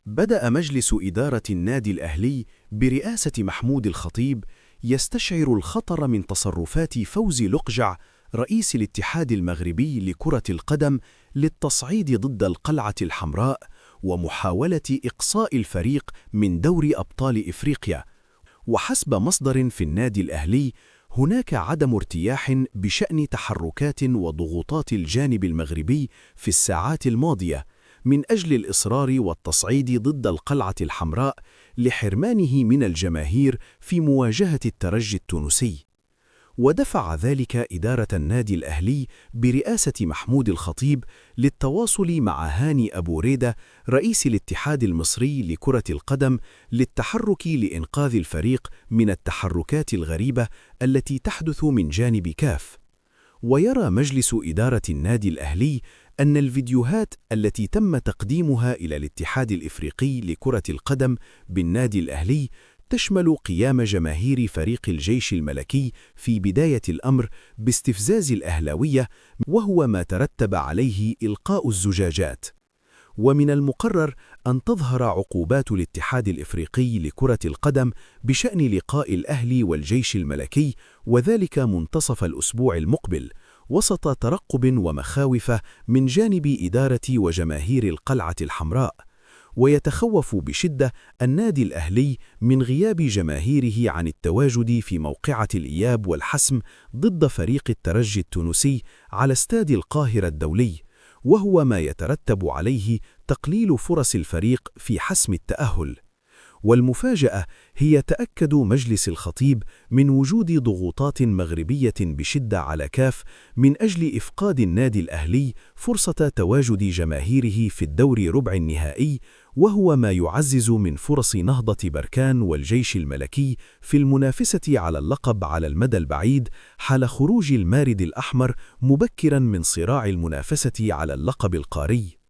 بدأ مجلس إدارة النادي الأهلي برئاسة محمود الخطيب يستشعر الخطر من تصرفات فوزي لقجع رئيس الاتحاد المغربي لكرة القدم للتصعيد ضد القلعة الحمراء ومحاولة إقصاء الفريق من دوري أبطال إفريقيا. وحسب مصدر في النادي الأهلي، هناك عدم ارتياح بشأن تحركات وضغوطات الجانب المغربي في الساعات الماضية من أجل الإصرار والتصعيد ضد القلعة الحمراء لحرمانه من الجماهير في مواجهة الترجي التونسي. ودفع ذلك إدارة النادي الأهلي برئاسة محمود الخطيب للتواصل مع هاني أبو ريدة رئيس الاتحاد المصري لكرة القدم للتحرك لإنقاذ الفريق من التحركات الغريبة التي تحدث من جانب كاف. ويرى مجلس إدارة النادي الأهلي أن الفيديوهات التي تم تقديمها إلى الاتحاد الإفريقي لكرة القدم بالنادي الأهلي تشمل قيام جماهير فريق الجيش الملكي في بداية الأمر باستفزاز الأهلاوية، وهو ما ترتب عليه إلقاء الزجاجات. ومن المقرر أن تظهر عقوبات الاتحاد الإفريقي لكرة القدم بشأن لقاء الأهلي والجيش الملكي، وذلك منتصف الأسبوع المقبل، وسط ترقب ومخاوف من جانب إدارة وجماهير القلعة الحمراء. ويتخوف بشدة النادي الأهلي من غياب جماهيره عن التواجد في موقعة الإياب والحسم ضد فريق الترجي التونسي على استاد القاهرة الدولي، وهو ما يترتب عليه تقليل فرص الفريق في حسم التأهل. والمفاجأة هي تأكد مجلس الخطيب من وجود ضغوطات مغربية بشدة على كاف من أجل إفقاد النادي الأهلي فرصة تواجد جماهيره في الدور ربع النهائي، وهو ما يعزز من فرص نهضة بركان والجيش الملكي في المنافسة على اللقب على المدى البعيد حال خروج المارد الأحمر مبكرا من صراع المنافسة على اللقب القاري.